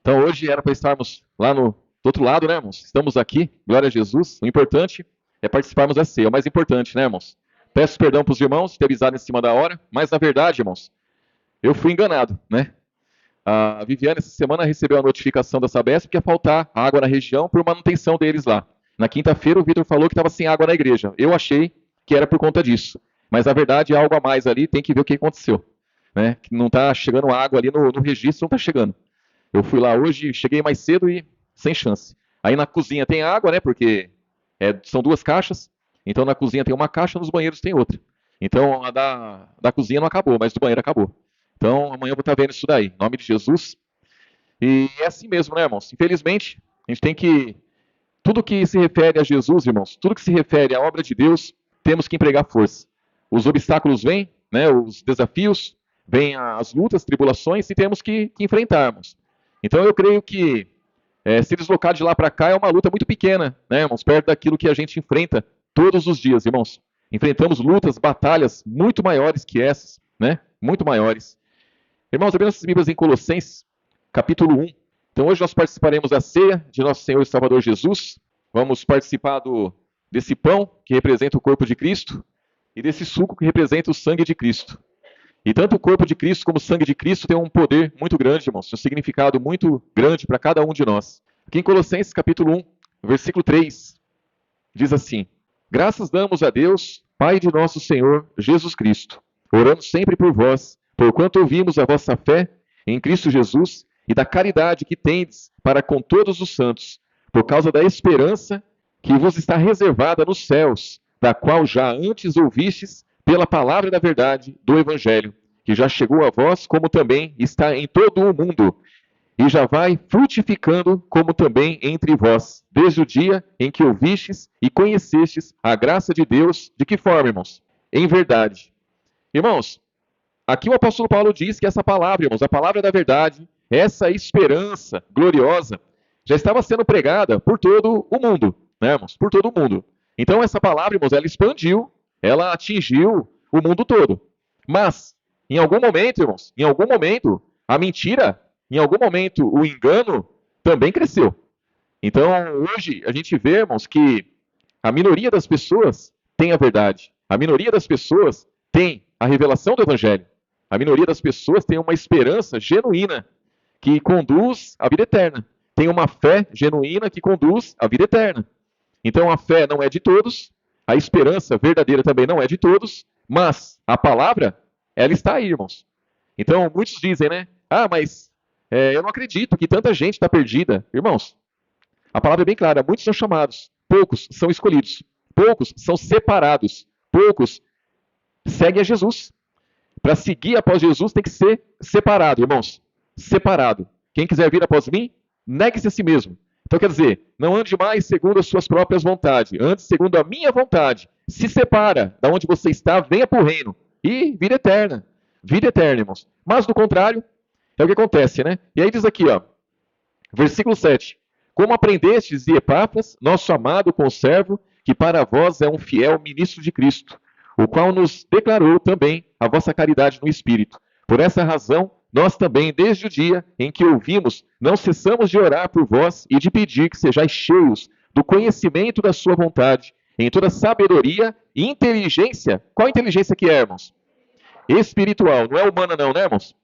Então hoje era para estarmos lá do outro lado, né, irmãos? Estamos aqui, glória a Jesus. O importante é participarmos da ceia, é o mais importante, né, irmãos? Peço perdão para os irmãos ter avisado em cima da hora, mas na verdade, irmãos, eu fui enganado, né? A Viviane, essa semana, recebeu a notificação da Sabesp que ia faltar água na região por manutenção deles lá. Na quinta-feira, o Vitor falou que estava sem água na igreja. Eu achei que era por conta disso. Mas, na verdade, é algo a mais ali, tem que ver o que aconteceu. Né? Que não está chegando água ali no registro, não está chegando. Eu fui lá hoje, cheguei mais cedo e sem chance. Aí na cozinha tem água, né? Porque são duas caixas. Então na cozinha tem uma caixa, nos banheiros tem outra. Então a da cozinha não acabou, mas do banheiro acabou. Então amanhã eu vou estar vendo isso daí. Em nome de Jesus. E é assim mesmo, né, irmãos? Infelizmente, a gente tem que. Tudo que se refere a Jesus, irmãos, tudo que se refere à obra de Deus, temos que empregar força. Os obstáculos vêm, né, os desafios, vêm as lutas, tribulações, e temos que enfrentarmos. Então eu creio que se deslocar de lá para cá é uma luta muito pequena, né, irmãos, perto daquilo que a gente enfrenta todos os dias, irmãos. Enfrentamos lutas, batalhas muito maiores que essas, né? Muito maiores. Irmãos, abrindo essas Bíblias em Colossenses, capítulo 1. Então hoje nós participaremos da ceia de nosso Senhor e Salvador Jesus. Vamos participar desse pão que representa o corpo de Cristo e desse suco que representa o sangue de Cristo. E tanto o corpo de Cristo como o sangue de Cristo tem um poder muito grande, irmãos, um significado muito grande para cada um de nós. Aqui em Colossenses capítulo 1, versículo 3, diz assim: Graças damos a Deus, Pai de nosso Senhor Jesus Cristo, orando sempre por vós, porquanto ouvimos a vossa fé em Cristo Jesus e da caridade que tendes para com todos os santos, por causa da esperança que vos está reservada nos céus, da qual já antes ouvistes pela palavra da verdade do Evangelho, que já chegou a vós, como também está em todo o mundo, e já vai frutificando, como também entre vós, desde o dia em que ouvistes e conhecestes a graça de Deus. De que forma, irmãos? Em verdade. Irmãos, aqui o apóstolo Paulo diz que essa palavra, irmãos, a palavra da verdade, essa esperança gloriosa, já estava sendo pregada por todo o mundo, né, irmãos? Por todo o mundo. Então essa palavra, irmãos, ela expandiu, ela atingiu o mundo todo. Mas, em algum momento, irmãos, em algum momento, a mentira, em algum momento, o engano também cresceu. Então, hoje, a gente vê, irmãos, que a minoria das pessoas tem a verdade. A minoria das pessoas tem a revelação do Evangelho. A minoria das pessoas tem uma esperança genuína que conduz à vida eterna. Tem uma fé genuína que conduz à vida eterna. Então a fé não é de todos, a esperança verdadeira também não é de todos, mas a palavra, ela está aí, irmãos. Então muitos dizem, né? Ah, mas eu não acredito que tanta gente está perdida. Irmãos, a palavra é bem clara: muitos são chamados, poucos são escolhidos, poucos são separados, poucos seguem a Jesus. Para seguir após Jesus tem que ser separado, irmãos. Separado. Quem quiser vir após mim, negue-se a si mesmo. Então quer dizer, não ande mais segundo as suas próprias vontades, ande segundo a minha vontade. Se separa da onde você está, venha para o reino. E vida eterna. Vida eterna, irmãos. Mas do contrário, é o que acontece, né? E aí diz aqui, ó, versículo 7. Como aprendestes de Epáfras, nosso amado conservo, que para vós é um fiel ministro de Cristo, o qual nos declarou também a vossa caridade no Espírito. Por essa razão, nós também, desde o dia em que ouvimos, não cessamos de orar por vós e de pedir que sejais cheios do conhecimento da sua vontade, em toda sabedoria e inteligência. Qual inteligência que é, irmãos? Espiritual, não é humana não, né, irmãos?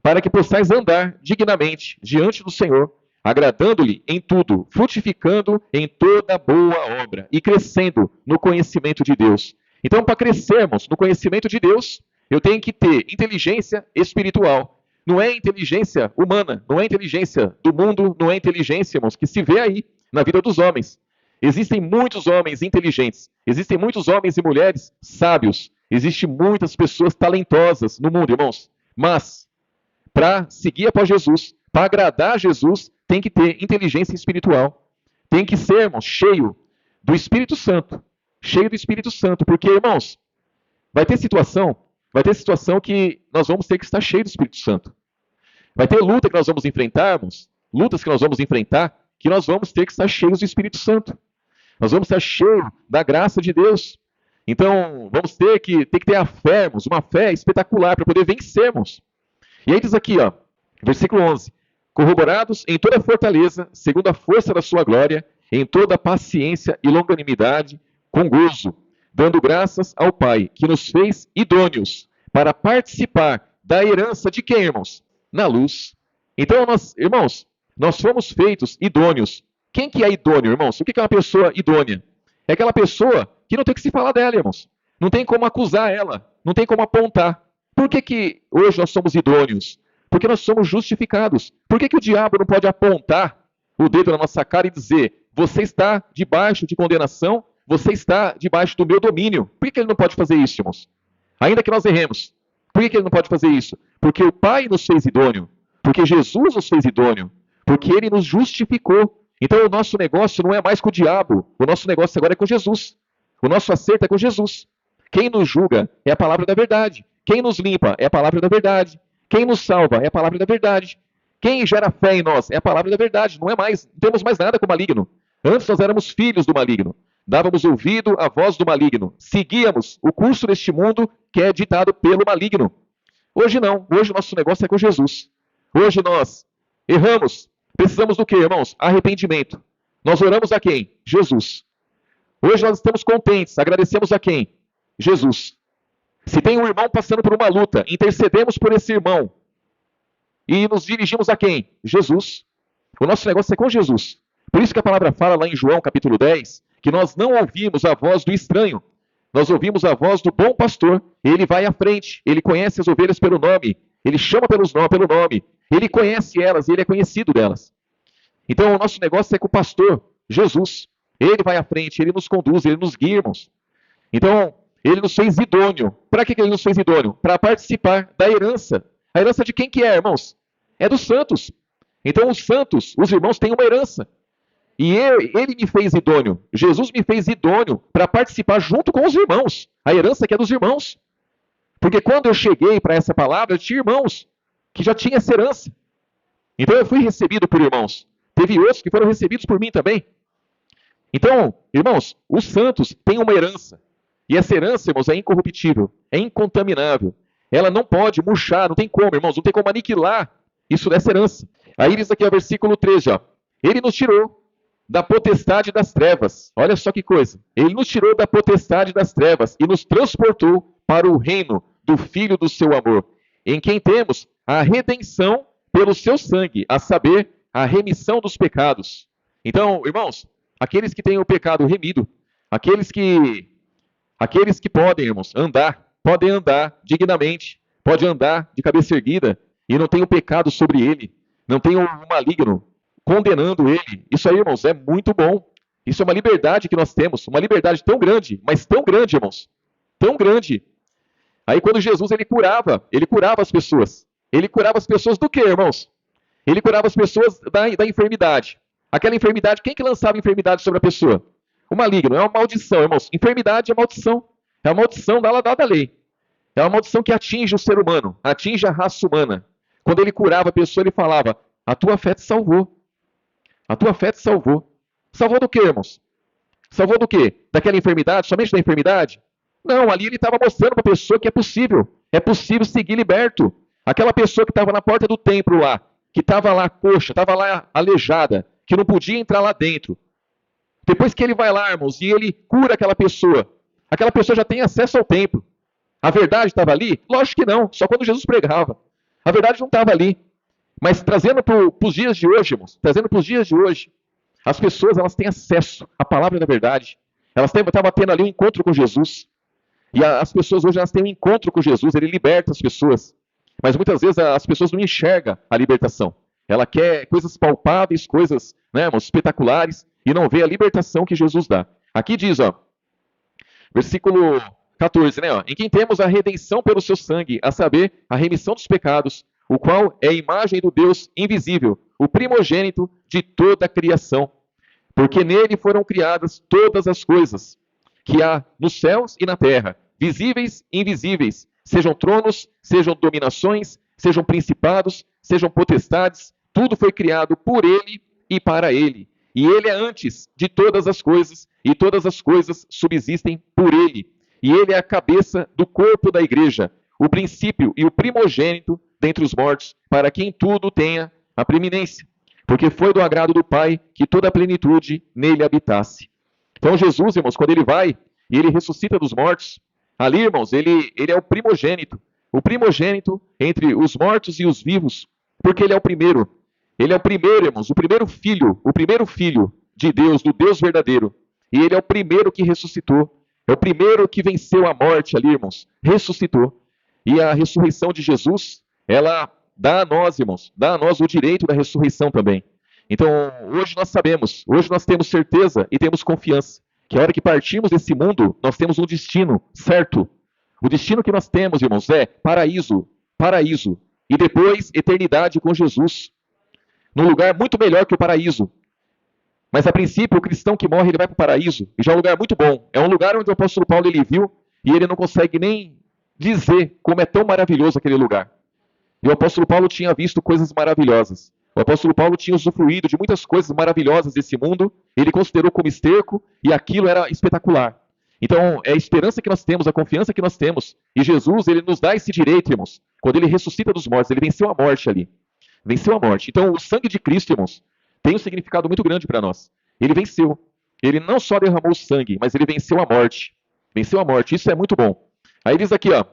Para que possais andar dignamente diante do Senhor, agradando-lhe em tudo, frutificando em toda boa obra e crescendo no conhecimento de Deus. Então, para crescermos no conhecimento de Deus, eu tenho que ter inteligência espiritual. Não é inteligência humana, não é inteligência do mundo, não é inteligência, irmãos, que se vê aí na vida dos homens. Existem muitos homens inteligentes, existem muitos homens e mulheres sábios, existem muitas pessoas talentosas no mundo, irmãos. Mas, para seguir após Jesus, para agradar a Jesus, tem que ter inteligência espiritual. Tem que ser, irmãos, cheio do Espírito Santo. Cheio do Espírito Santo. Porque, irmãos, vai ter situação que nós vamos ter que estar cheio do Espírito Santo. Vai ter luta que nós vamos enfrentar, irmãos, lutas que nós vamos enfrentar, que nós vamos ter que estar cheios do Espírito Santo. Nós vamos estar cheios da graça de Deus. Então, vamos ter que ter a fé, irmãos, uma fé espetacular para poder vencermos. E aí diz aqui, ó, versículo 11. corroborados em toda fortaleza, segundo a força da sua glória, em toda paciência e longanimidade, com gozo, dando graças ao Pai, que nos fez idôneos para participar da herança de quem, irmãos? Na luz. Então, nós fomos feitos idôneos. Quem que é idôneo, irmãos? O que é uma pessoa idônea? É aquela pessoa que não tem que se falar dela, irmãos. Não tem como acusar ela, não tem como apontar. Por que hoje nós somos idôneos? Porque nós somos justificados. Por que o diabo não pode apontar o dedo na nossa cara e dizer: você está debaixo de condenação, você está debaixo do meu domínio? Por que ele não pode fazer isso, irmãos? Ainda que nós erremos. Por que ele não pode fazer isso? Porque o Pai nos fez idôneo. Porque Jesus nos fez idôneo. Porque ele nos justificou. Então o nosso negócio não é mais com o diabo. O nosso negócio agora é com Jesus. O nosso acerto é com Jesus. Quem nos julga é a palavra da verdade. Quem nos limpa é a palavra da verdade. Quem nos salva é a palavra da verdade. Quem gera fé em nós é a palavra da verdade. Não temos mais nada com o maligno. Antes nós éramos filhos do maligno. Dávamos ouvido à voz do maligno. Seguíamos o curso deste mundo que é ditado pelo maligno. Hoje não. Hoje o nosso negócio é com Jesus. Hoje nós erramos. Precisamos do quê, irmãos? Arrependimento. Nós oramos a quem? Jesus. Hoje nós estamos contentes. Agradecemos a quem? Jesus. Se tem um irmão passando por uma luta, intercedemos por esse irmão. E nos dirigimos a quem? Jesus. O nosso negócio é com Jesus. Por isso que a palavra fala lá em João capítulo 10, que nós não ouvimos a voz do estranho. Nós ouvimos a voz do bom pastor. Ele vai à frente, ele conhece as ovelhas pelo nome, ele chama pelo nome, ele conhece elas, ele é conhecido delas. Então o nosso negócio é com o pastor, Jesus. Ele vai à frente, ele nos conduz, ele nos guia, irmãos. Então, ele nos fez idôneo. Para que ele nos fez idôneo? Para participar da herança. A herança de quem que é, irmãos? É dos santos. Então os santos, os irmãos, têm uma herança. E ele me fez idôneo. Jesus me fez idôneo para participar junto com os irmãos. A herança que é dos irmãos. Porque quando eu cheguei para essa palavra, eu tinha irmãos que já tinham essa herança. Então eu fui recebido por irmãos. Teve outros que foram recebidos por mim também. Então, irmãos, os santos têm uma herança. E essa herança, irmãos, é incorruptível, é incontaminável. Ela não pode murchar, não tem como, irmãos, não tem como aniquilar isso dessa herança. Aí diz aqui o versículo 13, ó. Ele nos tirou da potestade das trevas. Olha só que coisa. Ele nos tirou da potestade das trevas e nos transportou para o reino do Filho do seu amor, em quem temos a redenção pelo seu sangue, a saber, a remissão dos pecados. Então, irmãos, aqueles que têm o pecado remido, aqueles que podem, irmãos, podem andar dignamente, podem andar de cabeça erguida e não tem o pecado sobre ele, não tem o maligno condenando ele. Isso aí, irmãos, é muito bom. Isso é uma liberdade que nós temos, uma liberdade tão grande, mas tão grande, irmãos, tão grande. Aí quando Jesus ele curava as pessoas. Ele curava as pessoas do quê, irmãos? Ele curava as pessoas da enfermidade. Aquela enfermidade, quem que lançava enfermidade sobre a pessoa? O maligno, é uma maldição, irmãos. Enfermidade é maldição. É a maldição da lei. É uma maldição que atinge o ser humano, atinge a raça humana. Quando ele curava a pessoa, ele falava: a tua fé te salvou. A tua fé te salvou. Salvou do quê, irmãos? Salvou do quê? Daquela enfermidade? Somente da enfermidade? Não, ali ele estava mostrando para a pessoa que é possível. É possível seguir liberto. Aquela pessoa que estava na porta do templo lá, que estava lá coxa, estava lá aleijada, que não podia entrar lá dentro. Depois que ele vai lá, irmãos, e ele cura aquela pessoa já tem acesso ao templo. A verdade estava ali? Lógico que não, só quando Jesus pregava. A verdade não estava ali. Mas trazendo para os dias de hoje, irmãos, as pessoas elas têm acesso à palavra da verdade. Elas estavam tendo ali um encontro com Jesus. E as pessoas hoje elas têm um encontro com Jesus, ele liberta as pessoas. Mas muitas vezes as pessoas não enxergam a libertação. Ela quer coisas palpáveis, coisas, né, irmãos, espetaculares, e não vê a libertação que Jesus dá. Aqui diz, ó, versículo 14, né, ó, em quem temos a redenção pelo seu sangue, a saber, a remissão dos pecados, o qual é a imagem do Deus invisível, o primogênito de toda a criação. Porque nele foram criadas todas as coisas, que há nos céus e na terra, visíveis e invisíveis, sejam tronos, sejam dominações, sejam principados, sejam potestades, tudo foi criado por ele e para ele. E ele é antes de todas as coisas, e todas as coisas subsistem por ele. E ele é a cabeça do corpo da igreja, o princípio e o primogênito dentre os mortos, para que em tudo tenha a preeminência, porque foi do agrado do Pai que toda a plenitude nele habitasse. Então Jesus, irmãos, quando ele vai e ele ressuscita dos mortos, ali, irmãos, ele é o primogênito entre os mortos e os vivos, porque ele é o primeiro. Ele é o primeiro, irmãos, o primeiro filho de Deus, do Deus verdadeiro. E ele é o primeiro que ressuscitou. É o primeiro que venceu a morte ali, irmãos. Ressuscitou. E a ressurreição de Jesus, ela dá a nós, irmãos, dá a nós o direito da ressurreição também. Então, hoje nós sabemos, hoje nós temos certeza e temos confiança que a hora que partirmos desse mundo, nós temos um destino certo. O destino que nós temos, irmãos, é paraíso, paraíso. E depois, eternidade com Jesus. Num lugar muito melhor que o paraíso. Mas a princípio, o cristão que morre, ele vai para o paraíso. E já é um lugar muito bom. É um lugar onde o apóstolo Paulo ele viu e ele não consegue nem dizer como é tão maravilhoso aquele lugar. E o apóstolo Paulo tinha visto coisas maravilhosas. O apóstolo Paulo tinha usufruído de muitas coisas maravilhosas desse mundo. Ele considerou como esterco e aquilo era espetacular. Então, é a esperança que nós temos, a confiança que nós temos. E Jesus, ele nos dá esse direito, irmãos. Quando ele ressuscita dos mortos, ele venceu a morte ali. Venceu a morte. Então, o sangue de Cristo, irmãos, tem um significado muito grande para nós. Ele venceu. Ele não só derramou o sangue, mas ele venceu a morte. Venceu a morte. Isso é muito bom. Aí diz aqui, ó,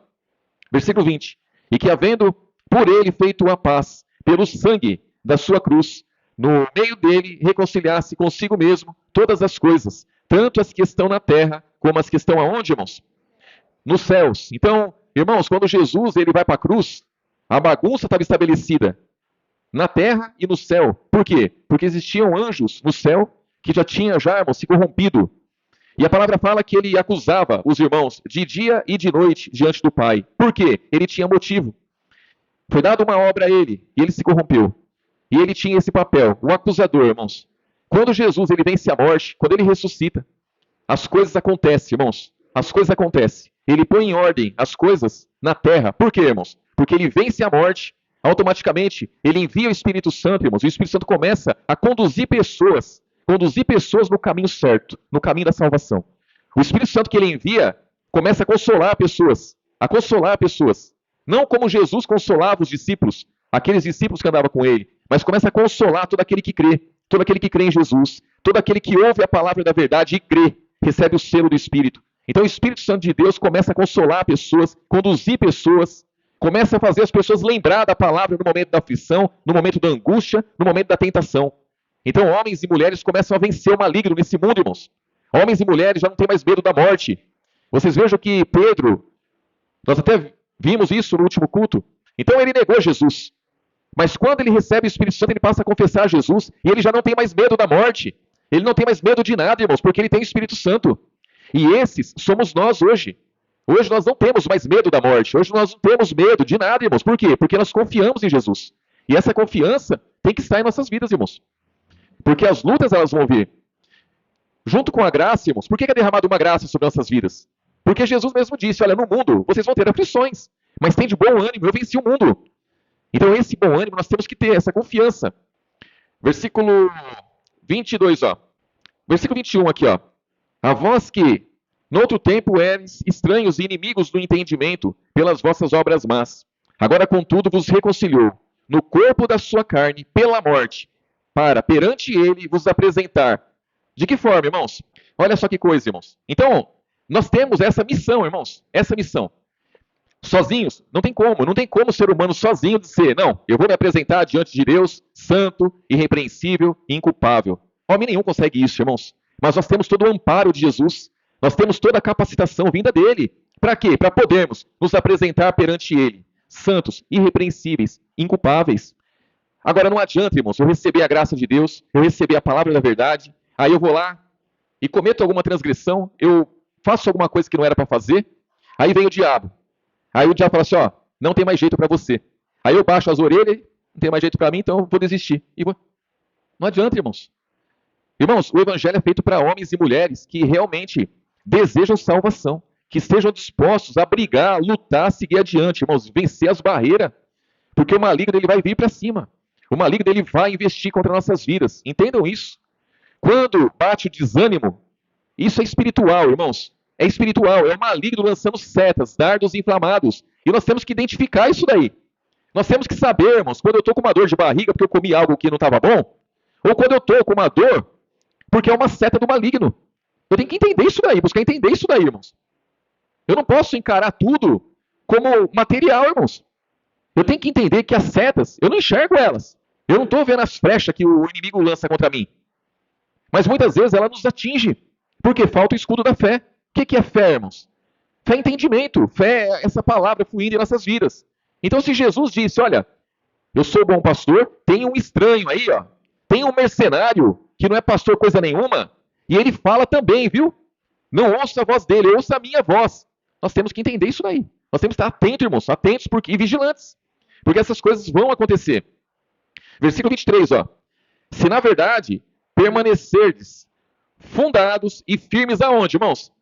versículo 20. E que havendo por ele feito a paz, pelo sangue da sua cruz, no meio dele reconciliasse consigo mesmo todas as coisas, tanto as que estão na terra, como as que estão aonde, irmãos? Nos céus. Então, irmãos, quando Jesus ele vai para a cruz, a bagunça estava estabelecida na terra e no céu. Por quê? Porque existiam anjos no céu que já tinham, irmãos, se corrompido. E a palavra fala que ele acusava os irmãos de dia e de noite diante do Pai. Por quê? Ele tinha motivo. Foi dada uma obra a ele e ele se corrompeu. E ele tinha esse papel, o acusador, irmãos. Quando Jesus ele vence a morte, quando ele ressuscita, as coisas acontecem, irmãos. As coisas acontecem. Ele põe em ordem as coisas na terra. Por quê, irmãos? Porque ele vence a morte, automaticamente ele envia o Espírito Santo, irmãos. E o Espírito Santo começa a conduzir pessoas no caminho certo, no caminho da salvação. O Espírito Santo que ele envia começa a consolar pessoas, Não como Jesus consolava os discípulos, aqueles discípulos que andavam com ele, mas começa a consolar todo aquele que crê em Jesus, todo aquele que ouve a palavra da verdade e crê, recebe o selo do Espírito. Então o Espírito Santo de Deus começa a consolar pessoas, conduzir pessoas, começa a fazer as pessoas lembrar da palavra no momento da aflição, no momento da angústia, no momento da tentação. Então homens e mulheres começam a vencer o maligno nesse mundo, irmãos. Homens e mulheres já não têm mais medo da morte. Vocês vejam que Pedro, nós até vimos isso no último culto, então ele negou Jesus. Mas quando ele recebe o Espírito Santo, ele passa a confessar Jesus e ele já não tem mais medo da morte. Ele não tem mais medo de nada, irmãos, porque ele tem o Espírito Santo. E esses somos nós hoje. Hoje nós não temos mais medo da morte. Hoje nós não temos medo de nada, irmãos. Por quê? Porque nós confiamos em Jesus. E essa confiança tem que estar em nossas vidas, irmãos. Porque as lutas, elas vão vir. Junto com a graça, irmãos, por que é derramada uma graça sobre nossas vidas? Porque Jesus mesmo disse, olha, no mundo vocês vão ter aflições, mas tem de bom ânimo, eu venci o mundo. Então esse bom ânimo nós temos que ter, essa confiança. Versículo 22, ó. Versículo 21 aqui, ó. A vós que, no outro tempo, eres estranhos e inimigos do entendimento pelas vossas obras más. Agora, contudo, vos reconciliou no corpo da sua carne pela morte, para, perante ele, vos apresentar. De que forma, irmãos? Olha só que coisa, irmãos. Então, nós temos essa missão, irmãos. Essa missão. Sozinhos, não tem como o ser humano sozinho dizer, não, eu vou me apresentar diante de Deus, santo, irrepreensível e inculpável. Homem nenhum consegue isso, irmãos. Mas nós temos todo o amparo de Jesus, nós temos toda a capacitação vinda dele. Para quê? Para podermos nos apresentar perante ele, santos, irrepreensíveis, inculpáveis. Agora não adianta, irmãos, eu receber a graça de Deus, eu receber a palavra da verdade, aí eu vou lá e cometo alguma transgressão, eu faço alguma coisa que não era para fazer, aí vem o diabo. Aí o diabo fala assim, ó, não tem mais jeito para você. Aí eu baixo as orelhas, não tem mais jeito para mim, então eu vou desistir. Não adianta, irmãos. Irmãos, o evangelho é feito para homens e mulheres que realmente desejam salvação, que estejam dispostos a brigar, lutar, seguir adiante, irmãos, vencer as barreiras, porque o maligno ele vai vir para cima. O maligno ele vai investir contra nossas vidas. Entendam isso. Quando bate o desânimo, isso é espiritual, irmãos. É espiritual, é o maligno lançando setas, dardos inflamados. E nós temos que identificar isso daí. Nós temos que saber, irmãos, quando eu estou com uma dor de barriga porque eu comi algo que não estava bom, ou quando eu estou com uma dor porque é uma seta do maligno. Eu tenho que entender isso daí, buscar entender isso daí, irmãos. Eu não posso encarar tudo como material, irmãos. Eu tenho que entender que as setas, eu não enxergo elas. Eu não estou vendo as flechas que o inimigo lança contra mim. Mas muitas vezes ela nos atinge, porque falta o escudo da fé. O que é fé, irmãos? Fé é entendimento. Fé é essa palavra fluindo em nossas vidas. Então, se Jesus disse, olha, eu sou bom pastor, tem um estranho aí, ó. Tem um mercenário que não é pastor coisa nenhuma, e ele fala também, viu? Não ouça a voz dele, ouça a minha voz. Nós temos que entender isso daí. Nós temos que estar atentos, irmãos, atentos e vigilantes. Porque essas coisas vão acontecer. Versículo 23, ó. Se na verdade permanecerdes fundados e firmes aonde, irmãos?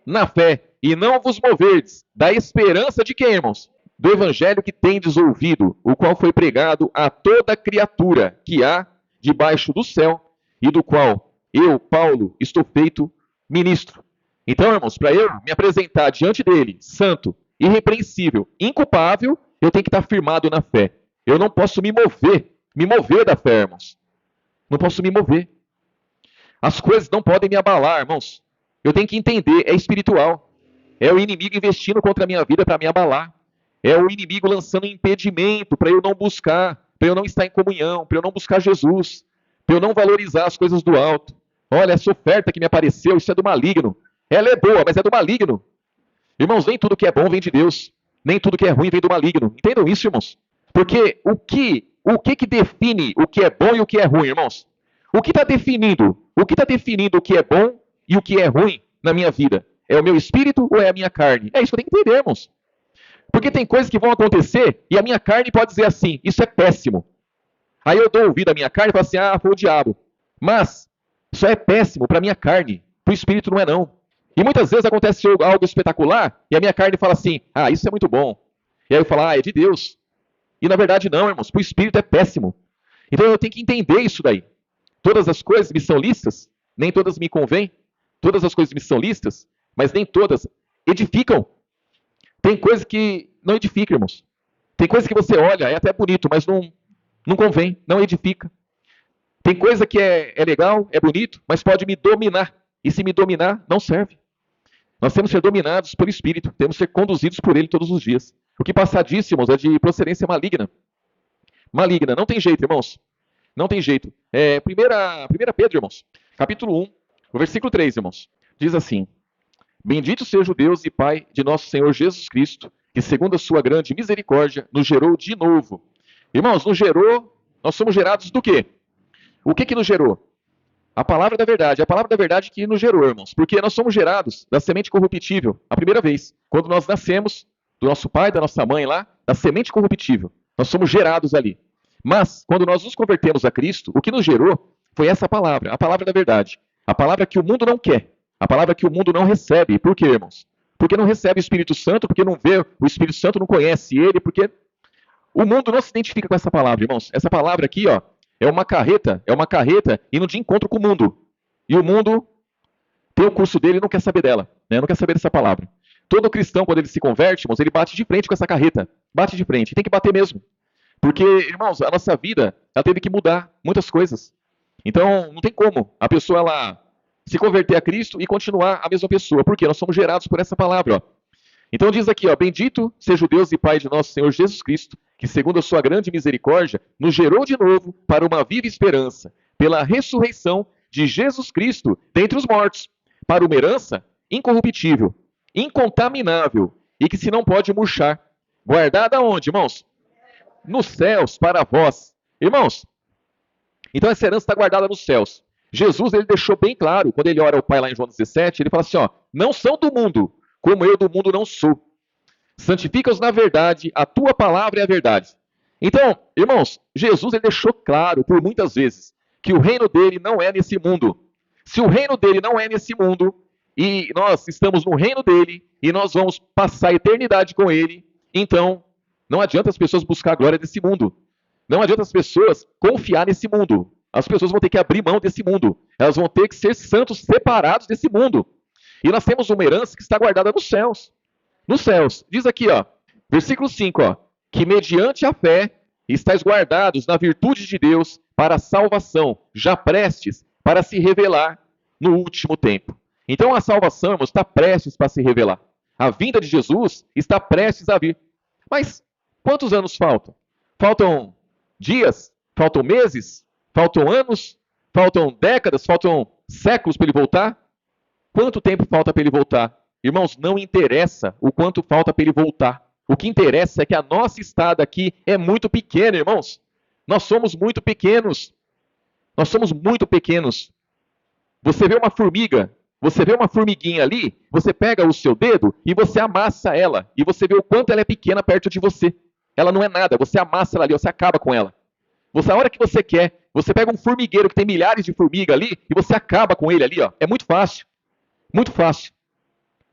Na fé, e não vos moverdes da esperança de quem, irmãos? Do evangelho que tendes ouvido, o qual foi pregado a toda criatura que há debaixo do céu, e do qual eu, Paulo, estou feito ministro. Então, irmãos, para eu me apresentar diante dele, santo, irrepreensível, inculpável, eu tenho que estar firmado na fé. Eu não posso me mover da fé, irmãos. Não posso me mover. As coisas não podem me abalar, irmãos. Eu tenho que entender, é espiritual. É o inimigo investindo contra a minha vida para me abalar. É o inimigo lançando impedimento para eu não buscar, para eu não estar em comunhão, para eu não buscar Jesus, para eu não valorizar as coisas do alto. Olha, essa oferta que me apareceu, isso é do maligno. Ela é boa, mas é do maligno. Irmãos, nem tudo que é bom vem de Deus. Nem tudo que é ruim vem do maligno. Entendam isso, irmãos? Porque o que define o que é bom e o que é ruim, irmãos? O que está definindo? O que está definindo o que é bom e o que é ruim na minha vida? É o meu espírito ou é a minha carne? É isso que eu tenho que entender, irmãos. Porque tem coisas que vão acontecer e a minha carne pode dizer assim, isso é péssimo. Aí eu dou ouvido à minha carne e falo assim, foi o diabo. Mas isso é péssimo para a minha carne, para o espírito não é não. E muitas vezes acontece algo espetacular e a minha carne fala assim, isso é muito bom. E aí eu falo, é de Deus. E na verdade não, irmãos, para o espírito é péssimo. Então eu tenho que entender isso daí. Todas as coisas me são lícitas, nem todas me convêm. Todas as coisas me são lícitas, mas nem todas edificam. Tem coisas que não edificam, irmãos. Tem coisa que você olha, é até bonito, mas não convém, não edifica. Tem coisa que é legal, é bonito, mas pode me dominar. E se me dominar, não serve. Nós temos que ser dominados pelo Espírito, temos que ser conduzidos por Ele todos os dias. O que passar disso, irmãos, é de procedência maligna. Maligna, não tem jeito, irmãos. Não tem jeito. 1 Pedro, irmãos, capítulo 1, o versículo 3, irmãos, diz assim: Bendito seja o Deus e Pai de nosso Senhor Jesus Cristo, que segundo a sua grande misericórdia, nos gerou de novo. Irmãos, nos gerou, nós somos gerados do quê? O que nos gerou? A palavra da verdade que nos gerou, irmãos, porque nós somos gerados da semente corruptível, a primeira vez, quando nós nascemos do nosso pai, da nossa mãe lá, da semente corruptível, nós somos gerados ali. Mas, quando nós nos convertemos a Cristo, o que nos gerou foi essa palavra, a palavra da verdade, a palavra que o mundo não quer, a palavra que o mundo não recebe. Por quê, irmãos? Porque não recebe o Espírito Santo, porque não vê o Espírito Santo, não conhece ele, porque o mundo não se identifica com essa palavra, irmãos. Essa palavra aqui, ó, é uma carreta indo de encontro com o mundo. E o mundo tem o curso dele e não quer saber dela, né? Não quer saber dessa palavra. Todo cristão, quando ele se converte, irmãos, ele bate de frente com essa carreta. Bate de frente. E tem que bater mesmo. Porque, irmãos, a nossa vida, ela teve que mudar muitas coisas. Então, não tem como a pessoa ela se converter a Cristo e continuar a mesma pessoa. Por quê? Nós somos gerados por essa palavra, ó. Então diz aqui, ó, bendito seja o Deus e Pai de nosso Senhor Jesus Cristo, que segundo a sua grande misericórdia, nos gerou de novo para uma viva esperança, pela ressurreição de Jesus Cristo dentre os mortos, para uma herança incorruptível, incontaminável, e que se não pode murchar, guardada onde, irmãos? Nos céus, para vós. Irmãos, então essa herança está guardada nos céus. Jesus, ele deixou bem claro, quando ele ora ao Pai lá em João 17, ele fala assim, ó, não são do mundo, como eu do mundo não sou. Santifica-os na verdade, a tua palavra é a verdade. Então, irmãos, Jesus ele deixou claro por muitas vezes que o reino dele não é nesse mundo. Se o reino dele não é nesse mundo, e nós estamos no reino dele, e nós vamos passar a eternidade com ele, então não adianta as pessoas buscar a glória desse mundo. Não adianta as pessoas confiar nesse mundo. As pessoas vão ter que abrir mão desse mundo. Elas vão ter que ser santos separados desse mundo. E nós temos uma herança que está guardada nos céus. Nos céus. Diz aqui, ó, versículo 5, ó. que mediante a fé estáis guardados na virtude de Deus para a salvação, já prestes para se revelar no último tempo. Então a salvação, irmãos, está prestes para se revelar. A vinda de Jesus está prestes a vir. Mas quantos anos faltam? Faltam dias? Faltam meses? Faltam anos? Faltam décadas? Faltam séculos para ele voltar? Quanto tempo falta para ele voltar? Irmãos, não interessa o quanto falta para ele voltar. O que interessa é que a nossa estada aqui é muito pequena, irmãos. Nós somos muito pequenos. Nós somos muito pequenos. Você vê uma formiga, você vê uma formiguinha ali, você pega o seu dedo e você amassa ela. E você vê o quanto ela é pequena perto de você. Ela não é nada, você amassa ela ali, você acaba com ela. Você, a hora que você quer, você pega um formigueiro que tem milhares de formigas ali e você acaba com ele ali, ó. É muito fácil. Muito fácil.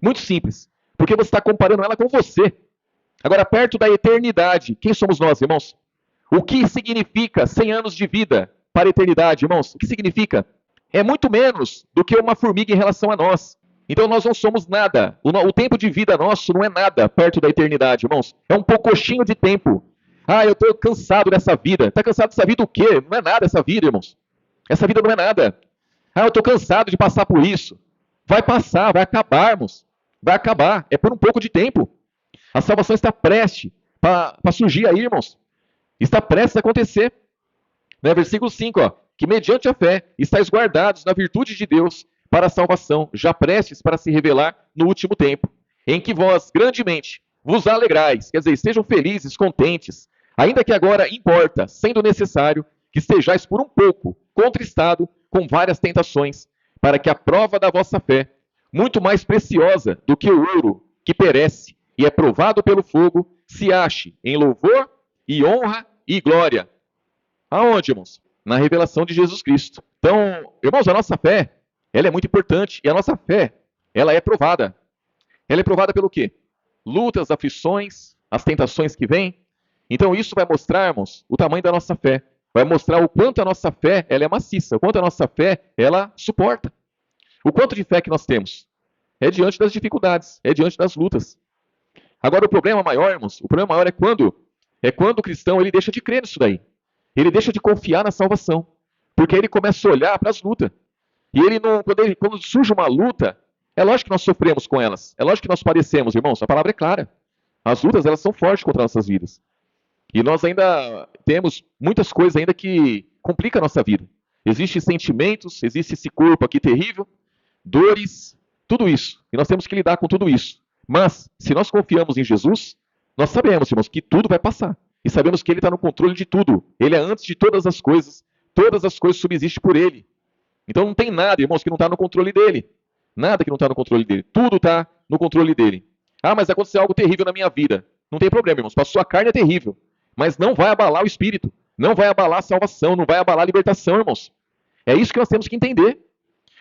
Muito simples. Porque você está comparando ela com você. Agora, perto da eternidade, quem somos nós, irmãos? O que significa 100 anos de vida para a eternidade, irmãos? O que significa? É muito menos do que uma formiga em relação a nós. Então nós não somos nada. O tempo de vida nosso não é nada perto da eternidade, irmãos. É um poucochinho de tempo. Ah, eu estou cansado dessa vida. Está cansado dessa vida o quê? Não é nada essa vida, irmãos. Essa vida não é nada. Ah, eu estou cansado de passar por isso. Vai passar, vai acabar, irmãos. Vai acabar. É por um pouco de tempo. A salvação está prestes para surgir aí, irmãos. Está prestes a acontecer. Né? Versículo 5, ó. Que mediante a fé estáis guardados na virtude de Deus para a salvação, já prestes para se revelar no último tempo, em que vós grandemente vos alegrais, quer dizer, estejam felizes, contentes, ainda que agora importa, sendo necessário, que estejais por um pouco contristado com várias tentações, para que a prova da vossa fé, muito mais preciosa do que o ouro que perece e é provado pelo fogo, se ache em louvor e honra e glória. Aonde, irmãos? Na revelação de Jesus Cristo. Então, irmãos, a nossa fé, ela é muito importante. E a nossa fé, ela é provada. Ela é provada pelo quê? Lutas, aflições, as tentações que vêm. Então, isso vai mostrar, irmãos, o tamanho da nossa fé. Vai mostrar o quanto a nossa fé, ela é maciça. O quanto a nossa fé, ela suporta. O quanto de fé que nós temos. É diante das dificuldades. É diante das lutas. Agora, o problema maior, irmãos, o problema maior é quando o cristão, ele deixa de crer nisso daí. Ele deixa de confiar na salvação. Porque ele começa a olhar para as lutas. E ele não, quando surge uma luta, é lógico que nós sofremos com elas. É lógico que nós padecemos, irmãos. A palavra é clara. As lutas, elas são fortes contra nossas vidas. E nós ainda temos muitas coisas ainda que complicam a nossa vida. Existem sentimentos, existe esse corpo aqui terrível, dores, tudo isso. E nós temos que lidar com tudo isso. Mas, se nós confiamos em Jesus, nós sabemos, irmãos, que tudo vai passar. E sabemos que Ele está no controle de tudo. Ele é antes de todas as coisas subsistem por Ele. Então não tem nada, irmãos, que não está no controle dEle. Nada que não está no controle dEle. Tudo está no controle dEle. Ah, mas aconteceu algo terrível na minha vida. Não tem problema, irmãos. Para a sua carne é terrível. Mas não vai abalar o espírito. Não vai abalar a salvação. Não vai abalar a libertação, irmãos. É isso que nós temos que entender.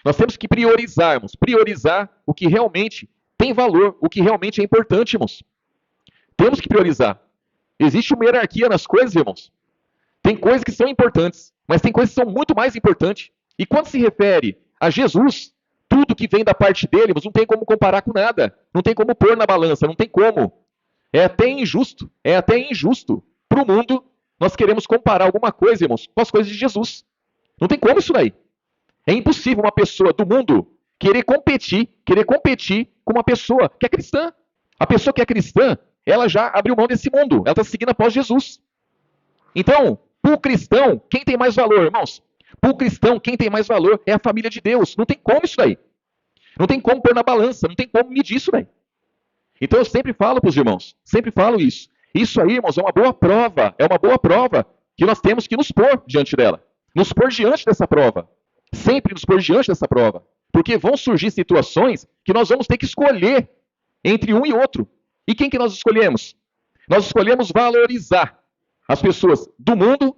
Nós temos que priorizar, irmãos. Priorizar o que realmente tem valor. O que realmente é importante, irmãos. Temos que priorizar. Existe uma hierarquia nas coisas, irmãos. Tem coisas que são importantes, mas tem coisas que são muito mais importantes. E quando se refere a Jesus, tudo que vem da parte dele, irmãos, não tem como comparar com nada. Não tem como pôr na balança, não tem como. É até injusto para o mundo nós queremos comparar alguma coisa, irmãos, com as coisas de Jesus. Não tem como isso daí. É impossível uma pessoa do mundo querer competir com uma pessoa que é cristã. A pessoa que é cristã, ela já abriu mão desse mundo. Ela está seguindo após Jesus. Então, para o cristão, quem tem mais valor, irmãos? Para o cristão, quem tem mais valor é a família de Deus. Não tem como isso daí. Não tem como pôr na balança. Não tem como medir isso daí. Então, eu sempre falo para os irmãos. Sempre falo isso. Isso aí, irmãos, é uma boa prova. É uma boa prova que nós temos que nos pôr diante dela. Nos pôr diante dessa prova. Sempre nos pôr diante dessa prova. Porque vão surgir situações que nós vamos ter que escolher entre um e outro. E quem que nós escolhemos? Nós escolhemos valorizar as pessoas do mundo,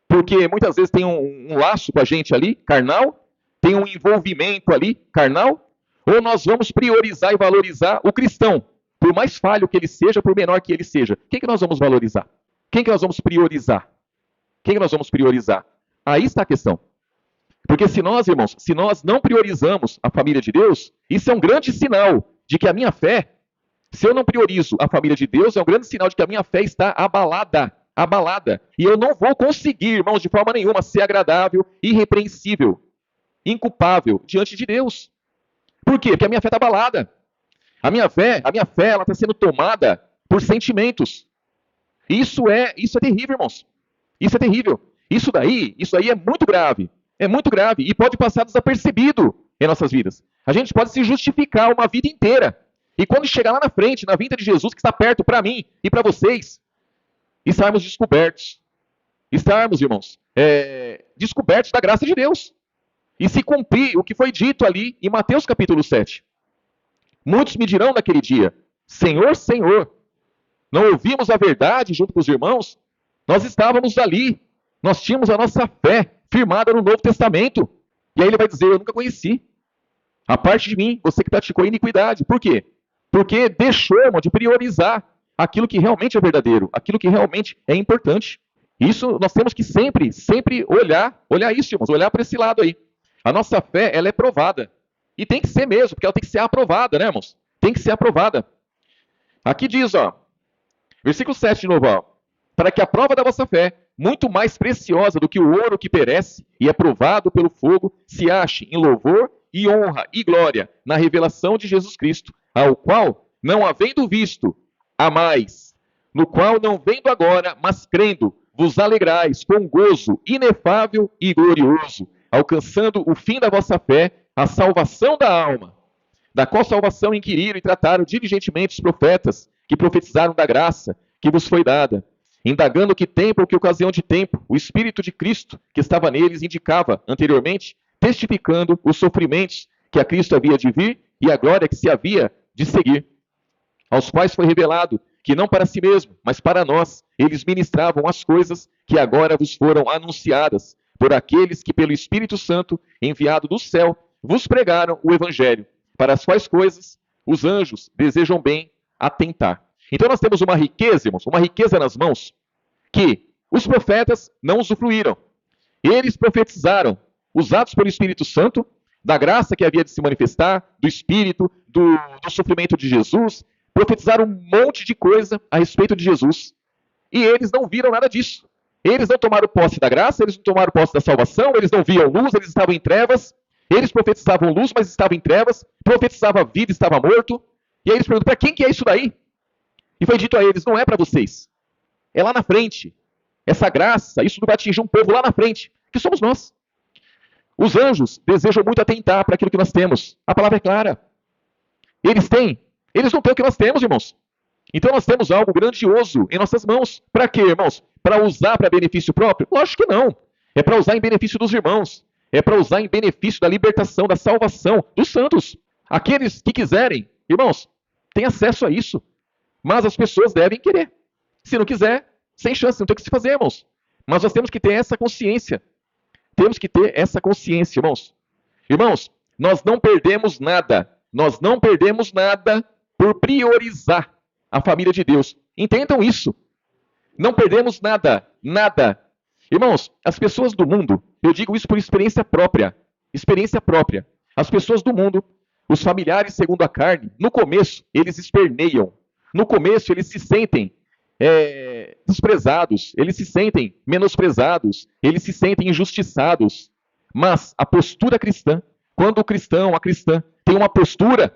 porque muitas vezes tem um laço com a gente ali, carnal, tem um envolvimento ali, carnal, ou nós vamos priorizar e valorizar o cristão, por mais falho que ele seja, por menor que ele seja. Quem que nós vamos valorizar? Quem que nós vamos priorizar? Quem que nós vamos priorizar? Aí está a questão. Porque se nós, irmãos, não priorizamos a família de Deus, isso é um grande sinal de que a minha fé, Se eu não priorizo a família de Deus, é um grande sinal de que a minha fé está abalada. Abalada. E eu não vou conseguir, irmãos, de forma nenhuma, ser agradável, irrepreensível, inculpável diante de Deus. Por quê? Porque a minha fé está abalada. A minha fé, ela está sendo tomada por sentimentos. Isso é terrível, irmãos. Isso é terrível. Isso aí é muito grave. É muito grave e pode passar desapercebido em nossas vidas. A gente pode se justificar uma vida inteira. E quando chegar lá na frente, na vinda de Jesus, que está perto para mim e para vocês, estarmos descobertos. Estarmos, irmãos, descobertos da graça de Deus. E se cumprir o que foi dito ali em Mateus capítulo 7. Muitos me dirão naquele dia: Senhor, Senhor, não ouvimos a verdade junto com os irmãos? Nós estávamos ali, nós tínhamos a nossa fé firmada no Novo Testamento. E aí ele vai dizer: eu nunca conheci. A parte de mim, você que praticou iniquidade. Por quê? Porque deixou, irmão, de priorizar aquilo que realmente é verdadeiro, aquilo que realmente é importante. Isso nós temos que sempre olhar isso, irmãos, olhar para esse lado aí. A nossa fé, ela é provada. E tem que ser mesmo, porque ela tem que ser aprovada, né, irmãos? Tem que ser aprovada. Aqui diz, versículo 7 de novo, para que a prova da vossa fé, muito mais preciosa do que o ouro que perece e é provado pelo fogo, se ache em louvor e honra e glória na revelação de Jesus Cristo, ao qual, não havendo visto, amais, no qual não vendo agora, mas crendo, vos alegrais com gozo inefável e glorioso, alcançando o fim da vossa fé, a salvação da alma, da qual salvação inquiriram e trataram diligentemente os profetas, que profetizaram da graça que vos foi dada, indagando que tempo ou que ocasião de tempo o Espírito de Cristo que estava neles indicava anteriormente, testificando os sofrimentos que a Cristo havia de vir e a glória que se havia de seguir, aos quais foi revelado que não para si mesmo, mas para nós, eles ministravam as coisas que agora vos foram anunciadas por aqueles que pelo Espírito Santo, enviado do céu, vos pregaram o Evangelho, para as quais coisas os anjos desejam bem atentar. Então nós temos uma riqueza, irmãos, uma riqueza nas mãos, que os profetas não usufruíram. Eles profetizaram, usados pelo Espírito Santo, da graça que havia de se manifestar, do Espírito, do sofrimento de Jesus, profetizaram um monte de coisa a respeito de Jesus. E eles não viram nada disso. Eles não tomaram posse da graça, eles não tomaram posse da salvação, eles não viam luz, eles estavam em trevas. Eles profetizavam luz, mas estavam em trevas. Profetizava vida, estava morto. E aí eles perguntam: para quem que é isso daí? E foi dito a eles: não é para vocês. É lá na frente. Essa graça, isso vai atingir um povo lá na frente, que somos nós. Os anjos desejam muito atentar para aquilo que nós temos. A palavra é clara. Eles não têm o que nós temos, irmãos. Então nós temos algo grandioso em nossas mãos. Para quê, irmãos? Para usar para benefício próprio? Lógico que não. É para usar em benefício dos irmãos. É para usar em benefício da libertação, da salvação dos santos. Aqueles que quiserem, irmãos, têm acesso a isso. Mas as pessoas devem querer. Se não quiser, sem chance, não tem o que se fazer, irmãos. Mas nós temos que ter essa consciência. Temos que ter essa consciência, irmãos. Irmãos, nós não perdemos nada. Nós não perdemos nada por priorizar a família de Deus. Entendam isso. Não perdemos nada. Nada. Irmãos, as pessoas do mundo, eu digo isso por experiência própria. Experiência própria. As pessoas do mundo, os familiares segundo a carne, no começo, eles esperneiam. No começo, eles se sentem desprezados, eles se sentem menosprezados, eles se sentem injustiçados. Mas a postura cristã, quando o cristão, a cristã, tem uma postura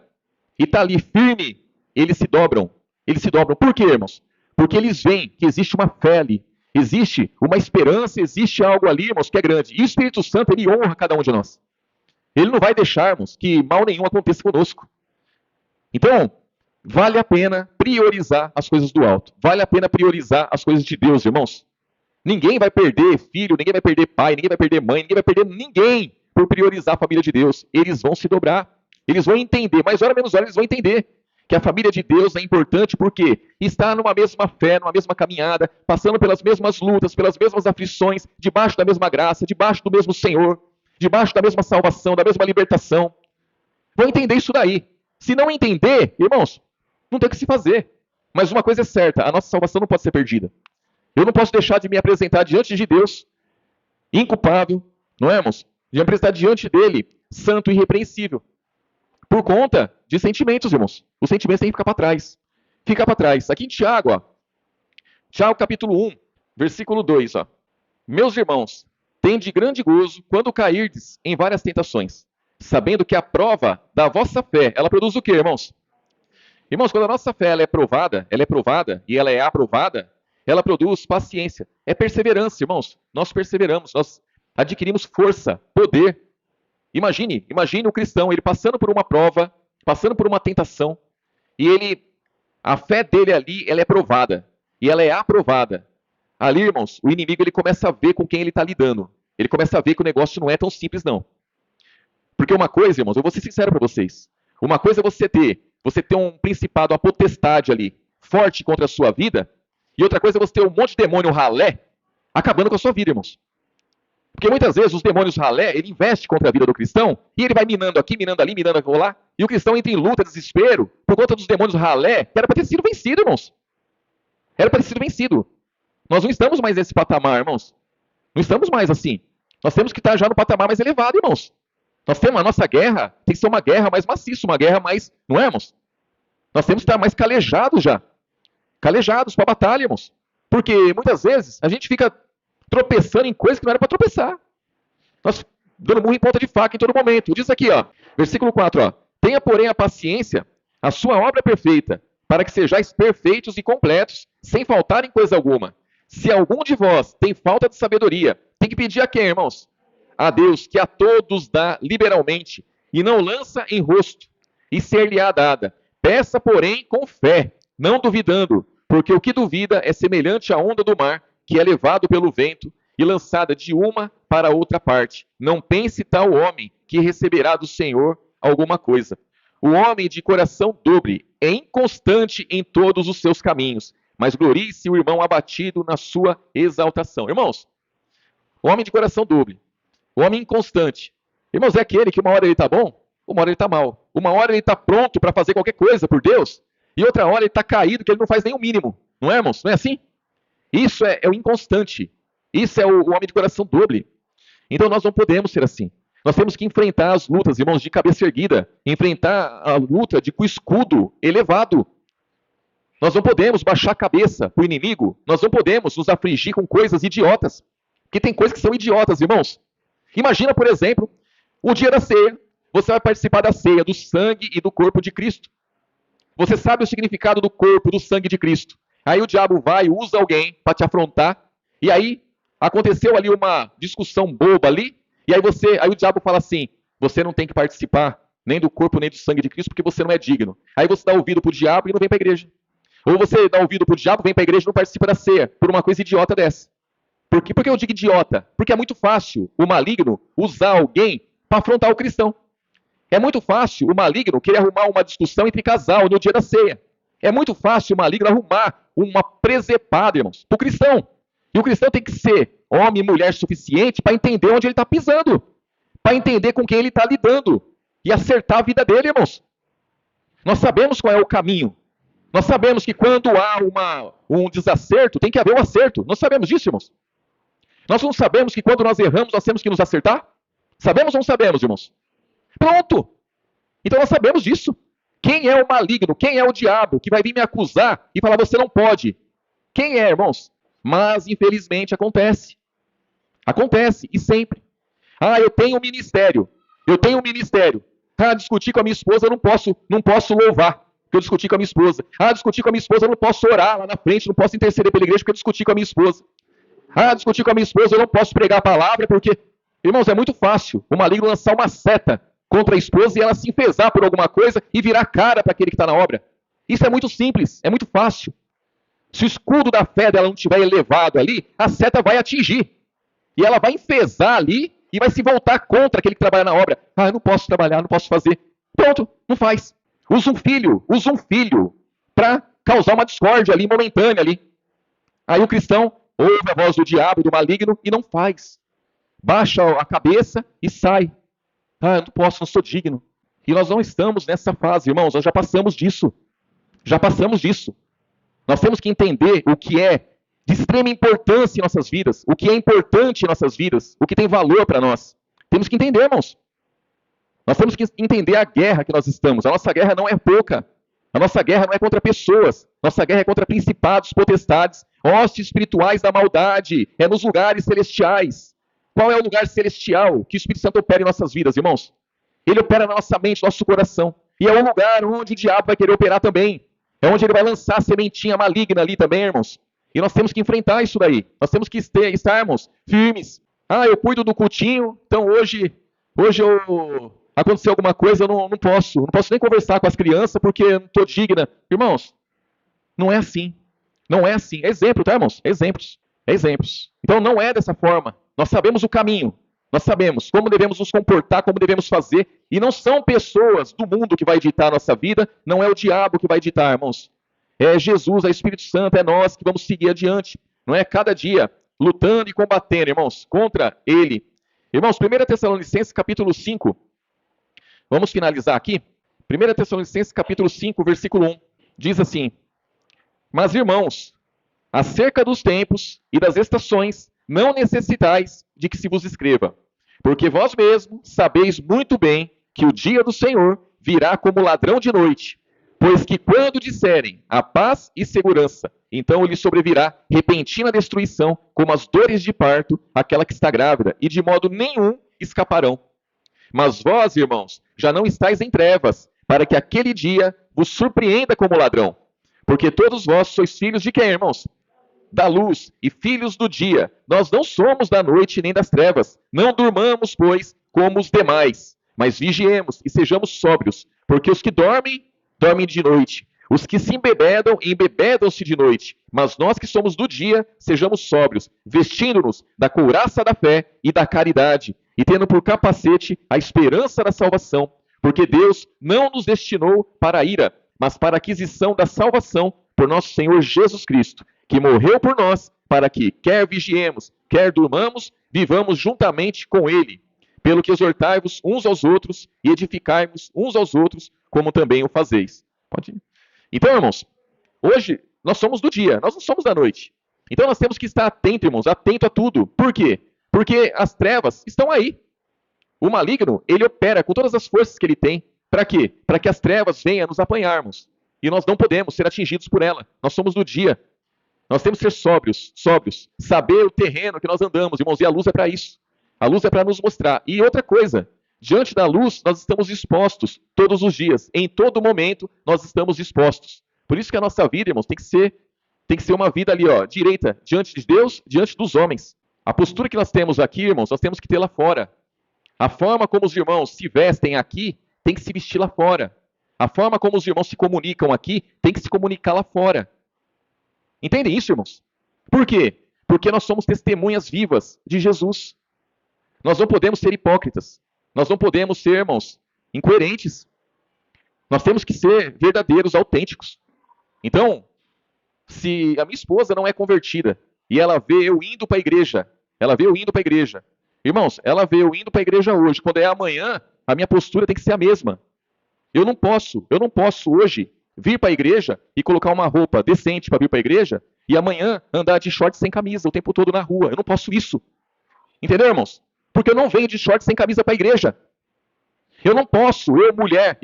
e está ali firme, eles se dobram. Eles se dobram. Por quê, irmãos? Porque eles veem que existe uma fé ali, existe uma esperança, existe algo ali, irmãos, que é grande. E o Espírito Santo, ele honra cada um de nós. Ele não vai deixarmos que mal nenhum aconteça conosco. Então, vale a pena priorizar as coisas do alto. Vale a pena priorizar as coisas de Deus, irmãos. Ninguém vai perder filho, ninguém vai perder pai, ninguém vai perder mãe, ninguém vai perder ninguém por priorizar a família de Deus. Eles vão se dobrar. Eles vão entender, mais hora menos hora eles vão entender que a família de Deus é importante porque está numa mesma fé, numa mesma caminhada, passando pelas mesmas lutas, pelas mesmas aflições, debaixo da mesma graça, debaixo do mesmo Senhor, debaixo da mesma salvação, da mesma libertação. Vão entender isso daí. Se não entender, irmãos, não tem o que se fazer. Mas uma coisa é certa, a nossa salvação não pode ser perdida. Eu não posso deixar de me apresentar diante de Deus, inculpável, não é, irmãos? De me apresentar diante dele, santo e irrepreensível. Por conta de sentimentos, irmãos. Os sentimentos têm que ficar para trás. fica para trás. Aqui em Tiago, ó, Tiago capítulo 1, versículo 2, ó. Meus irmãos, tende grande gozo quando cairdes em várias tentações, sabendo que a prova da vossa fé, ela produz o quê, irmãos? Irmãos, quando a nossa fé ela é provada e ela é aprovada, ela produz paciência, é perseverança, irmãos. Nós perseveramos, nós adquirimos força, poder. Imagine o cristão, ele passando por uma prova, passando por uma tentação, e a fé dele ali, ela é provada, e ela é aprovada. Ali, irmãos, o inimigo ele começa a ver com quem ele está lidando. Ele começa a ver que o negócio não é tão simples, não. Porque uma coisa, irmãos, eu vou ser sincero para vocês. Uma coisa é você ter um principado, uma potestade ali, forte contra a sua vida, e outra coisa é você ter um monte de demônio ralé acabando com a sua vida, irmãos. Porque muitas vezes os demônios ralé, ele investe contra a vida do cristão, e ele vai minando aqui, minando ali, minando lá, e o cristão entra em luta, desespero, por conta dos demônios ralé, que era para ter sido vencido, irmãos. Era para ter sido vencido. Nós não estamos mais nesse patamar, irmãos. Não estamos mais assim. Nós temos que estar já no patamar mais elevado, irmãos. Nós temos a nossa guerra, tem que ser uma guerra mais maciça, uma guerra mais, não é, irmãos? Nós temos que estar mais calejados já. Calejados para a batalha, irmãos. Porque muitas vezes a gente fica tropeçando em coisas que não era para tropeçar. Nós dando murro em ponta de faca em todo momento. Diz aqui, ó, versículo 4, ó. Tenha, porém, a paciência, a sua obra perfeita, para que sejais perfeitos e completos, sem faltar em coisa alguma. Se algum de vós tem falta de sabedoria, tem que pedir a quem, irmãos? A Deus, que a todos dá liberalmente, e não lança em rosto, e ser-lhe-á dada. Peça, porém, com fé, não duvidando, porque o que duvida é semelhante à onda do mar, que é levado pelo vento e lançada de uma para outra parte. Não pense tal homem que receberá do Senhor alguma coisa. O homem de coração dobre é inconstante em todos os seus caminhos, mas glorie-se o irmão abatido na sua exaltação. Irmãos, o homem de coração dobre, o homem inconstante. Irmãos, é aquele que uma hora ele está bom, uma hora ele está mal. Uma hora ele está pronto para fazer qualquer coisa por Deus, e outra hora ele está caído que ele não faz nem o mínimo. Não é, irmãos? Não é assim? Isso é o inconstante. Isso é o homem de coração dobre. Então nós não podemos ser assim. Nós temos que enfrentar as lutas, irmãos, de cabeça erguida. Enfrentar a luta com o escudo elevado. Nós não podemos baixar a cabeça para o inimigo. Nós não podemos nos afligir com coisas idiotas. Porque tem coisas que são idiotas, irmãos. Imagina, por exemplo, o dia da ceia. Você vai participar da ceia, do sangue e do corpo de Cristo. Você sabe o significado do corpo, do sangue de Cristo. Aí o diabo vai, usa alguém para te afrontar. E aí aconteceu ali uma discussão boba ali. E aí o diabo fala assim: você não tem que participar nem do corpo nem do sangue de Cristo porque você não é digno. Aí você dá ouvido para o diabo e não vem para a igreja. Ou você dá ouvido para o diabo, vem para a igreja e não participa da ceia por uma coisa idiota dessa. Por que eu digo idiota? Porque é muito fácil o maligno usar alguém para afrontar o cristão. É muito fácil o maligno querer arrumar uma discussão entre casal no dia da ceia. É muito fácil o maligno arrumar uma presepada, irmãos, para o cristão. E o cristão tem que ser homem e mulher suficiente para entender onde ele está pisando. Para entender com quem ele está lidando. E acertar a vida dele, irmãos. Nós sabemos qual é o caminho. Nós sabemos que quando há um desacerto, tem que haver um acerto. Nós sabemos disso, irmãos. Nós não sabemos que quando nós erramos, nós temos que nos acertar? Sabemos ou não sabemos, irmãos? Pronto! Então nós sabemos disso. Quem é o maligno? Quem é o diabo que vai vir me acusar e falar você não pode? Quem é, irmãos? Mas infelizmente acontece. Acontece, e sempre. Ah, eu tenho um ministério. Ah, discutir com a minha esposa eu não posso louvar, porque eu discuti com a minha esposa. Ah, discutir com a minha esposa eu não posso orar lá na frente, não posso interceder pela igreja porque eu discuti com a minha esposa. Ah, discutir com a minha esposa eu não posso pregar a palavra porque... Irmãos, é muito fácil o maligno lançar uma seta contra a esposa e ela se enfesar por alguma coisa e virar cara para aquele que está na obra. Isso é muito simples, é muito fácil. Se o escudo da fé dela não estiver elevado ali, a seta vai atingir. E ela vai enfesar ali e vai se voltar contra aquele que trabalha na obra. Ah, eu não posso trabalhar, não posso fazer. Pronto, não faz. Usa um filho para causar uma discórdia ali, momentânea ali. Aí o cristão ouve a voz do diabo, do maligno e não faz. Baixa a cabeça e sai. Ah, eu não posso, não sou digno. E nós não estamos nessa fase, irmãos, nós já passamos disso. Já passamos disso. Nós temos que entender o que é de extrema importância em nossas vidas, o que é importante em nossas vidas, o que tem valor para nós. Temos que entender, irmãos. Nós temos que entender a guerra que nós estamos. A nossa guerra não é pouca. A nossa guerra não é contra pessoas, nossa guerra é contra principados, potestades, hostes espirituais da maldade, é nos lugares celestiais. Qual é o lugar celestial que o Espírito Santo opera em nossas vidas, irmãos? Ele opera na nossa mente, no nosso coração. E é um lugar onde o diabo vai querer operar também. É onde ele vai lançar a sementinha maligna ali também, irmãos. E nós temos que enfrentar isso daí. Nós temos que estarmos firmes. Ah, eu cuido do cultinho, então hoje aconteceu alguma coisa, eu não posso nem conversar com as crianças porque eu não estou digna. Irmãos, não é assim. Não é assim. É exemplo, tá, irmãos? É exemplos. É exemplos. Então não é dessa forma. Nós sabemos o caminho. Nós sabemos como devemos nos comportar, como devemos fazer. E não são pessoas do mundo que vai ditar a nossa vida. Não é o diabo que vai ditar, irmãos. É Jesus, é o Espírito Santo, é nós que vamos seguir adiante. Não é cada dia lutando e combatendo, irmãos, contra ele. Irmãos, 1 Tessalonicenses capítulo 5. Vamos finalizar aqui. 1 Tessalonicenses capítulo 5, versículo 1. Diz assim: Mas, irmãos, acerca dos tempos e das estações, não necessitais de que se vos escreva, porque vós mesmos sabeis muito bem que o dia do Senhor virá como ladrão de noite. Pois que quando disserem a paz e segurança, então lhe sobrevirá repentina destruição, como as dores de parto, aquela que está grávida, e de modo nenhum escaparão. Mas vós, irmãos, já não estáis em trevas, para que aquele dia vos surpreenda como ladrão. Porque todos vós sois filhos de quem, irmãos? Da luz e filhos do dia. Nós não somos da noite nem das trevas. Não durmamos, pois, como os demais, mas vigiemos e sejamos sóbrios, porque os que dormem de noite. Os que se embebedam, embebedam-se de noite. Mas nós que somos do dia, sejamos sóbrios, vestindo-nos da couraça da fé e da caridade, e tendo por capacete a esperança da salvação. Porque Deus não nos destinou para a ira, mas para a aquisição da salvação por nosso Senhor Jesus Cristo, que morreu por nós, para que, quer vigiemos, quer durmamos, vivamos juntamente com Ele. Pelo que exortai-vos uns aos outros e edificai-vos uns aos outros, como também o fazeis. Pode ir. Então, irmãos, hoje nós somos do dia, nós não somos da noite. Então nós temos que estar atento, irmãos, atento a tudo. Por quê? Porque as trevas estão aí. O maligno, ele opera com todas as forças que ele tem. Para quê? Para que as trevas venham nos apanharmos. E nós não podemos ser atingidos por ela. Nós somos do dia. Nós temos que ser sóbrios, saber o terreno que nós andamos, irmãos, e a luz é para isso. A luz é para nos mostrar. E outra coisa, diante da luz, nós estamos expostos todos os dias. Em todo momento, nós estamos expostos. Por isso que a nossa vida, irmãos, tem que ser uma vida ali, ó, direita, diante de Deus, diante dos homens. A postura que nós temos aqui, irmãos, nós temos que ter lá fora. A forma como os irmãos se vestem aqui, tem que se vestir lá fora. A forma como os irmãos se comunicam aqui, tem que se comunicar lá fora. Entendem isso, irmãos? Por quê? Porque nós somos testemunhas vivas de Jesus. Nós não podemos ser hipócritas. Nós não podemos ser, irmãos, incoerentes. Nós temos que ser verdadeiros, autênticos. Então, se a minha esposa não é convertida e ela vê eu indo para a igreja, irmãos, ela vê eu indo para a igreja hoje, quando é amanhã, a minha postura tem que ser a mesma. Eu não posso hoje vir para a igreja e colocar uma roupa decente para vir para a igreja e amanhã andar de shorts sem camisa o tempo todo na rua. Eu não posso isso. Entendeu, irmãos? Porque eu não venho de shorts sem camisa para a igreja. Eu não posso, eu mulher,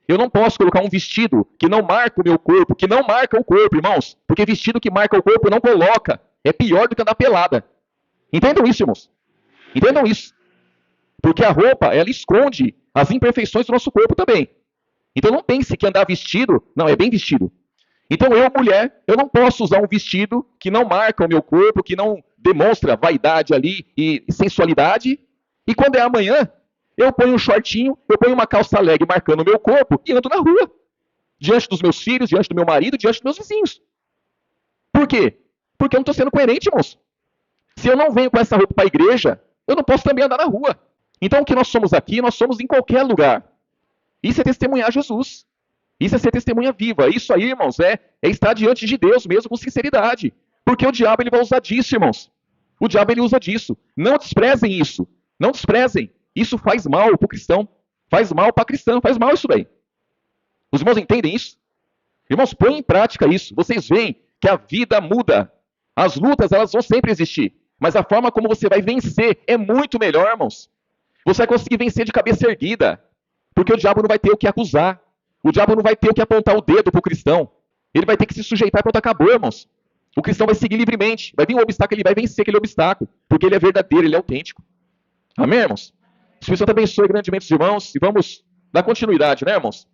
eu não posso colocar um vestido que não marca o meu corpo, que não marca o corpo, irmãos. Porque vestido que marca o corpo não coloca. É pior do que andar pelada. Entendam isso, irmãos. Entendam isso. Porque a roupa, ela esconde as imperfeições do nosso corpo também. Então não pense que andar vestido, não, é bem vestido. Então eu, mulher, eu não posso usar um vestido que não marca o meu corpo, que não demonstra vaidade ali e sensualidade. E quando é amanhã, eu ponho um shortinho, eu ponho uma calça leg marcando o meu corpo e ando na rua. Diante dos meus filhos, diante do meu marido, diante dos meus vizinhos. Por quê? Porque eu não estou sendo coerente, irmãos. Se eu não venho com essa roupa para a igreja, eu não posso também andar na rua. Então o que nós somos aqui, nós somos em qualquer lugar. Isso é testemunhar Jesus. Isso é ser testemunha viva. Isso aí, irmãos, é estar diante de Deus mesmo com sinceridade. Porque o diabo ele vai usar disso, irmãos. O diabo ele usa disso. Não desprezem isso. Não desprezem. Isso faz mal para o cristão. Faz mal para a cristã. Faz mal isso daí. Os irmãos entendem isso? Irmãos, põem em prática isso. Vocês veem que a vida muda. As lutas, elas vão sempre existir. Mas a forma como você vai vencer é muito melhor, irmãos. Você vai conseguir vencer de cabeça erguida. Porque o diabo não vai ter o que acusar. O diabo não vai ter o que apontar o dedo para o cristão. Ele vai ter que se sujeitar e pronto, acabou, irmãos. O cristão vai seguir livremente. Vai vir um obstáculo, ele vai vencer aquele obstáculo. Porque ele é verdadeiro, ele é autêntico. Amém, irmãos? O Espírito Santo abençoe grandemente os irmãos. E vamos dar continuidade, né, irmãos?